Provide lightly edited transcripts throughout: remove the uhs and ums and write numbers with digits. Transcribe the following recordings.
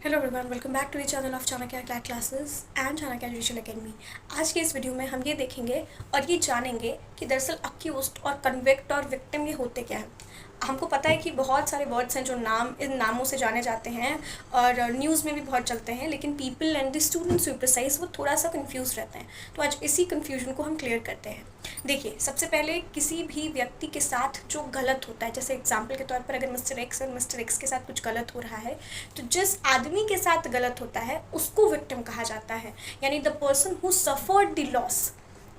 Hello everyone, welcome back to the channel of Chanakya classes and Chanakya judicial academy. आज के इस video में हम ये देखेंगे और ये जानेंगे कि दरअसल अक्यूज्ड और कन्विक्ट और विक्टिम ये होते क्या हैं। हमको पता है कि बहुत सारे वर्ड्स हैं जो इन नामों से जाने जाते हैं और न्यूज़ में भी बहुत चलते हैं, लेकिन people and the students to precise वो थोड़ा सा कंफ्यूज रहते हैं। तो आज इसी कन्फ्यूजन को हम क्लियर करते हैं। देखिए, सबसे पहले किसी भी व्यक्ति के साथ जो गलत होता है, जैसे एग्जाम्पल के तौर पर अगर मिस्टर एक्स और मिस्टर एक्स के साथ कुछ गलत हो रहा है, तो जिस आदमी के साथ गलत होता है उसको विक्टिम कहा जाता है, यानी the person who suffered the loss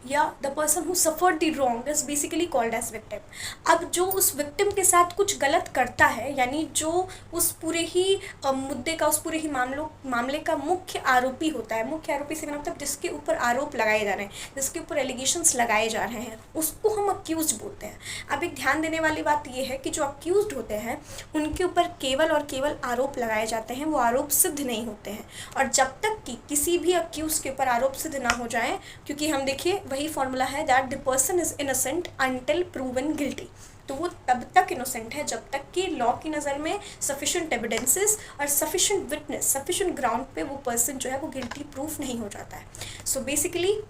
या the person who suffered the wrong is basically called as victim. अब जो उस विक्टिम के साथ कुछ गलत करता है, यानी जो उस पूरे ही मुद्दे का, उस पूरे ही मामले का मुख्य आरोपी होता है, मुख्य आरोपी से मतलब जिसके ऊपर आरोप लगाए जा रहे हैं, जिसके ऊपर एलिगेशंस लगाए जा रहे हैं, उसको हम अक्यूज बोलते हैं। अब एक ध्यान देने वाली बात यह है कि जो अक्यूज होते हैं उनके ऊपर केवल और केवल आरोप लगाए जाते हैं, वो आरोप सिद्ध नहीं होते हैं। और जब तक कि किसी भी अक्यूज के ऊपर आरोप सिद्ध ना हो जाए, क्योंकि हम देखिए वही फॉर्मूला है that the person is innocent until proven guilty, तो वो तब तक इनोसेंट है जब तक कि लॉ की नज़र में सफिशिएंट एविडेंसेस और सफिशिएंट विटनेस, सफिशिएंट ग्राउंड पे वो पर्सन जो है वो गिल्टी प्रूफ नहीं हो जाता है। सो बेसिकली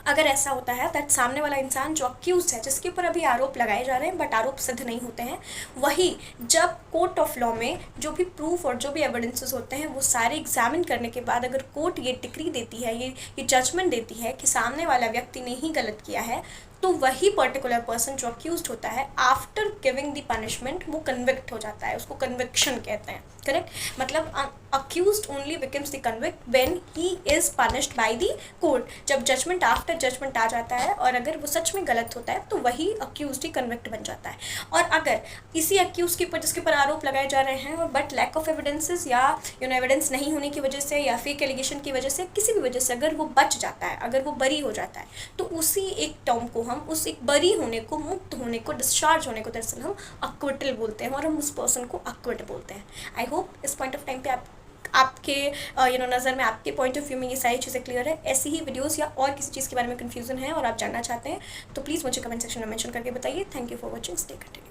अगर ऐसा होता है दैट सामने वाला इंसान जो अक्यूज है, जिसके ऊपर अभी आरोप लगाए जा रहे हैं बट आरोप सिद्ध नहीं होते हैं, वही जब कोर्ट ऑफ लॉ में जो भी प्रूफ और जो भी एविडेंसेस होते हैं वो सारे एग्जामिन करने के बाद अगर कोर्ट ये डिक्री देती है, ये जजमेंट देती है कि सामने वाला व्यक्ति ने ही गलत किया है, तो वही पर्टिकुलर पर्सन जो अक्यूज होता है आफ्टर गिविंग द पनिशमेंट वो कन्विक्ट हो जाता है। उसको कन्विक्शन कहते हैं, करेक्ट। मतलब accused only becomes the convict when he is punished by the court. जब जजमेंट आफ्टर जजमेंट आ जाता है और अगर वो सच में गलत होता है तो वही अक्यूज्ड ही कन्विक्ट बन जाता है। और अगर इसी अक्यूज के ऊपर, जिसके ऊपर आरोप लगाए जा रहे हैं, और बट लैक ऑफ एविडेंसेस या एविडेंस नहीं होने की वजह से या फेक एलिगेशन की वजह से, किसी भी वजह से अगर वो बच जाता है, अगर वो बरी हो जाता है, तो उसी एक टर्म को हम, उस एक बरी होने को, मुक्त होने को, डिस्चार्ज होने को दरअसल हम अक्विटल बोलते हैं और हम उस पर्सन को अक्विट बोलते हैं। आई होप इस पॉइंट ऑफ टाइम पे आपके नज़र में, आपके पॉइंट ऑफ व्यू में ये सारी चीज़ें क्लियर है। ऐसी ही वीडियोस या और किसी चीज़ के बारे में कन्फ्यूजन है और आप जानना चाहते हैं तो प्लीज़ मुझे कमेंट सेक्शन में मेंशन करके बताइए। Thank you for watching, stay continue.